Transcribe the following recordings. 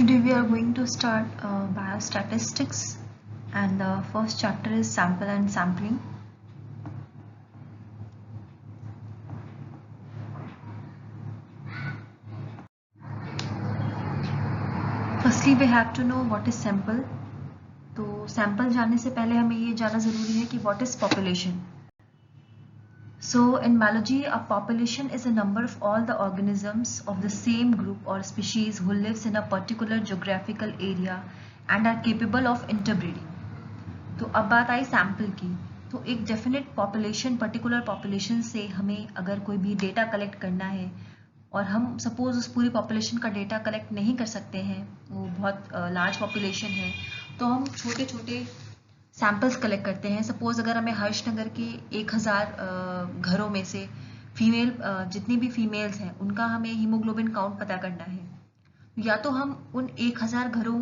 Today we are going to start biostatistics, and the first chapter is sample and sampling. Firstly we have to know what is sample. तो sample जानने से पहले हमें ये जानना ज़रूरी है कि what is population. So in biology, a population is a number of all the organisms of the same group or species who lives in a particular geographical area and are capable of interbreeding. तो अब बात आई sample की. तो एक definite population, particular population से हमें अगर कोई भी डेटा कलेक्ट करना है और हम सपोज उस पूरी पॉपुलेशन का डेटा कलेक्ट नहीं कर सकते हैं, वो बहुत लार्ज पॉपुलेशन है, तो हम छोटे छोटे सैम्पल्स कलेक्ट करते हैं. सपोज अगर हमें हर्षनगर के 1000 घरों में से फीमेल जितनी भी फीमेल्स हैं उनका हमें हीमोग्लोबिन काउंट पता करना है, या तो हम उन 1000 घरों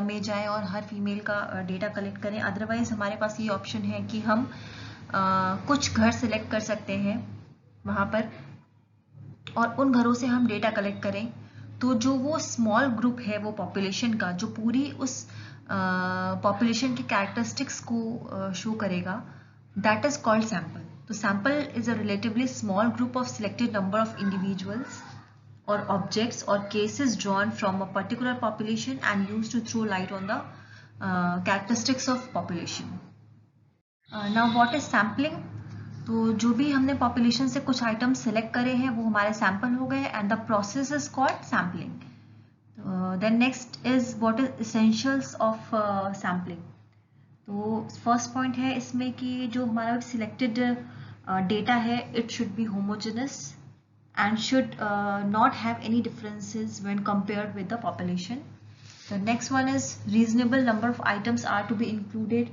में जाएं और हर फीमेल का डेटा कलेक्ट करें. अदरवाइज हमारे पास ये ऑप्शन है कि हम कुछ घर सिलेक्ट कर सकते हैं वहाँ पर और उन घरों से हम डेटा कलेक्ट करें. तो जो वो स्मॉल ग्रुप है वो पॉपुलेशन का, जो पूरी उस पॉपुलेशन के कैरेक्टरिस्टिक्स को शो करेगा, दैट इज कॉल्ड सैम्पल. तो sample is a relatively small group of selected number of individuals or objects or cases drawn from a particular population and used to throw light on the characteristics of population. Now what is sampling? तो जो भी हमने population से कुछ items select करे हैं वो हमारे sample हो गए and the process is called sampling. Then next is what is essentials of sampling. तो first point है इसमें कि जो हमारा selected data है it should be homogeneous and should not have any differences when compared with the population. The next one is reasonable number of items are to be included.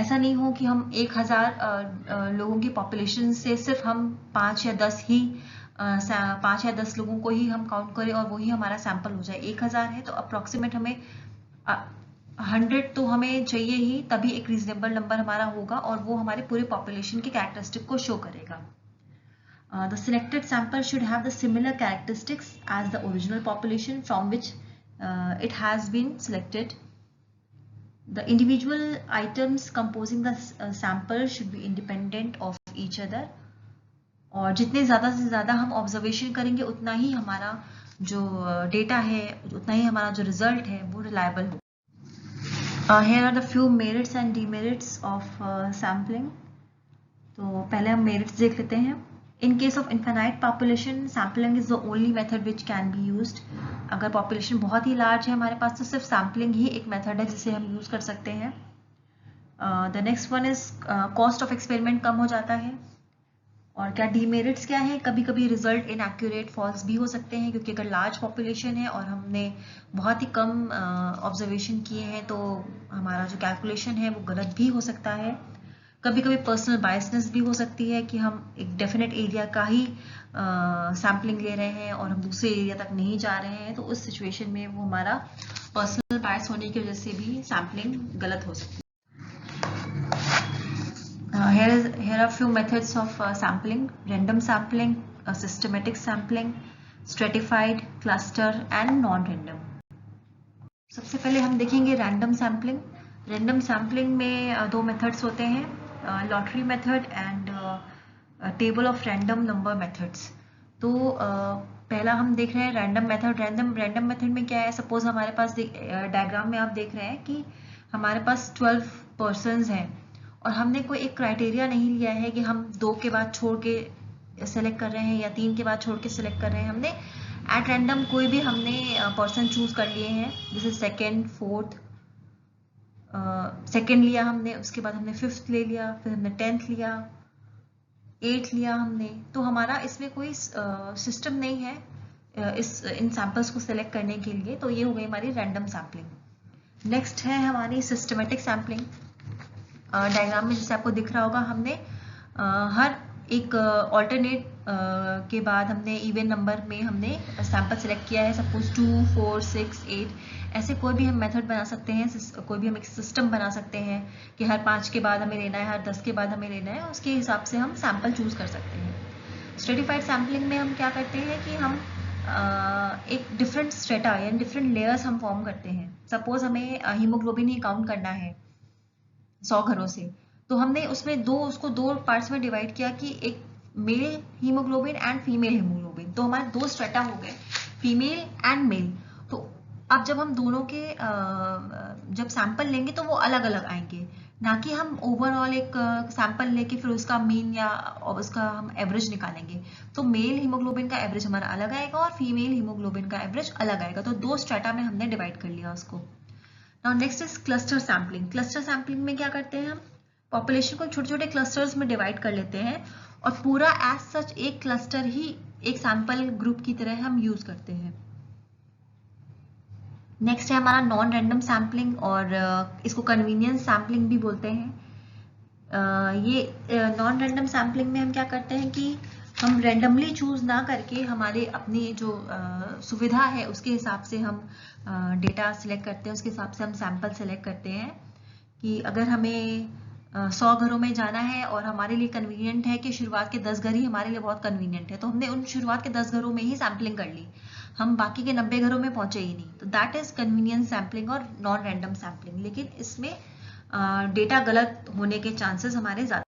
ऐसा नहीं हो कि हम 1000 लोगों की population से सिर्फ हम 5 या 10 लोगों को ही हम काउंट करें और वही हमारा सैंपल हो जाए. 1000 है तो अप्रोक्सीमेट हमें 100 तो हमें चाहिए ही, तभी एक रीजनेबल नंबर हमारा होगा और वो हमारे पूरे पॉपुलेशन के कैरेक्टरिस्टिक को शो करेगा. The selected sample should have the similar characteristics as the original population from which it has been selected. The individual items composing the sample should be independent of each other. और जितने ज़्यादा से ज़्यादा हम observation करेंगे उतना ही हमारा जो डेटा है, उतना ही हमारा जो रिजल्ट है वो रिलायबल हो. Here are the few merits and demerits of sampling. तो पहले हम merits देख लेते हैं. In case of infinite population, sampling is the only method which can be used. अगर population बहुत ही large है हमारे पास तो सिर्फ sampling ही एक method है जिसे हम use कर सकते हैं. The next one is cost of experiment कम हो जाता है. और क्या demerits क्या है? कभी कभी result inaccurate, false भी हो सकते हैं क्योंकि अगर large population है और हमने बहुत ही कम observation किए हैं तो हमारा जो calculation है वो गलत भी हो सकता है. कभी कभी पर्सनल बायसनेस भी हो सकती है कि हम एक डेफिनेट एरिया का ही सैम्पलिंग ले रहे हैं और हम दूसरे एरिया तक नहीं जा रहे हैं, तो उस सिचुएशन में वो हमारा पर्सनल बायस होने की वजह से भी सैम्पलिंग गलत हो सकती है. Here are few methods of sampling: random sampling, systematic sampling, stratified, cluster and non-random. सबसे पहले हम देखेंगे रैंडम सैम्पलिंग. रैंडम सैम्पलिंग में दो मेथड्स होते हैं, lottery method and table of random number methods. तो पहला हम देख रहे हैं रैंडम मेथड. रैंडम मेथड में क्या है, सपोज हमारे पास डायग्राम में आप देख रहे हैं कि हमारे पास 12 पर्सन्स हैं और हमने कोई एक क्राइटेरिया नहीं लिया है कि हम 2 के बाद छोड़ के सेलेक्ट कर रहे हैं या 3 के बाद छोड़ के सेलेक्ट कर रहे हैं. हमने एट रैंडम कोई भी हमने पर्सन चूज कर लिए हैं, जैसे सेकेंड, फोर्थ, सेकेंड लिया हमने, उसके बाद हमने 5th ले लिया, फिर हमने 10th लिया, 8th लिया हमने. तो हमारा इसमें कोई सिस्टम नहीं है इन सैंपल्स को सेलेक्ट करने के लिए. तो ये हो गई हमारी रैंडम सैम्पलिंग. नेक्स्ट है हमारी सिस्टमेटिक सैम्पलिंग. डायग्राम में जैसे आपको दिख रहा होगा, हमने हर एक ऑल्टरनेट के बाद हमने इवन नंबर में हमने सैंपल सेलेक्ट किया है. सपोज 2, 4, 6, 8 ऐसे कोई भी हम मेथड बना सकते हैं, कोई भी हम एक सिस्टम बना सकते हैं कि हर 5 के बाद हमें लेना है, हर 10 के बाद हमें लेना है, उसके हिसाब से हम सैंपल चूज कर सकते हैं. स्ट्रेटिफाइड सैम्पलिंग में हम क्या करते हैं कि हम एक डिफरेंट स्ट्रेटा यानी डिफरेंट लेयर्स हम फॉर्म करते हैं। सपोज हमें हीमोग्लोबिन ही काउंट करना है 100 घरों से, तो हमने उसमें उसको दो पार्ट्स में डिवाइड किया कि एक male haemoglobin and female haemoglobin, तो हमारे दो स्ट्रेटा हो गए, फीमेल एंड मेल। तो अब जब हम दोनों के जब सैंपल लेंगे तो वो अलग अलग आएंगे, ना कि हम ओवरऑल एक सैंपल लेके फिर उसका मीन या उसका हम एवरेज निकालेंगे। तो मेल हीमोग्लोबिन का एवरेज हमारा अलग आएगा और फीमेल हीमोग्लोबिन का एवरेज अलग आएगा, तो दो स्ट्रेटा में हमने डिवाइड कर लिया उसको। Now next is cluster sampling. Cluster sampling में क्या करते हैं हम, पॉपुलेशन को छोटे छोटे क्लस्टर्स में डिवाइड कर लेते हैं और पूरा एज सच एक क्लस्टर ही एक सैंपल ग्रुप की तरह हम यूज करते हैं। नेक्स्ट है हमारा नॉन रैंडम सैम्पलिंग, और इसको कन्वीनियंस सैम्पलिंग भी बोलते हैं। ये नॉन रैंडम सैम्पलिंग में हम क्या करते हैं कि हम रैंडमली चूज ना करके हमारे अपनी जो सुविधा है उसके हिसाब से हम डेटा सिलेक्ट करते हैं, उसके हिसाब से हम सैंपल सिलेक्ट करते हैं। कि अगर हमें 100 घरों में जाना है और हमारे लिए कन्वीनियंट है कि शुरुआत के 10 घर ही हमारे लिए बहुत कन्वीनियंट है, तो हमने उन शुरुआत के 10 घरों में ही सैम्पलिंग कर ली, हम बाकी के 90 घरों में पहुंचे ही नहीं, तो दैट इज कन्वीनियंस सैम्पलिंग और नॉन रैंडम सैम्पलिंग। लेकिन इसमें डेटा गलत होने के चांसेस हमारे ज्यादा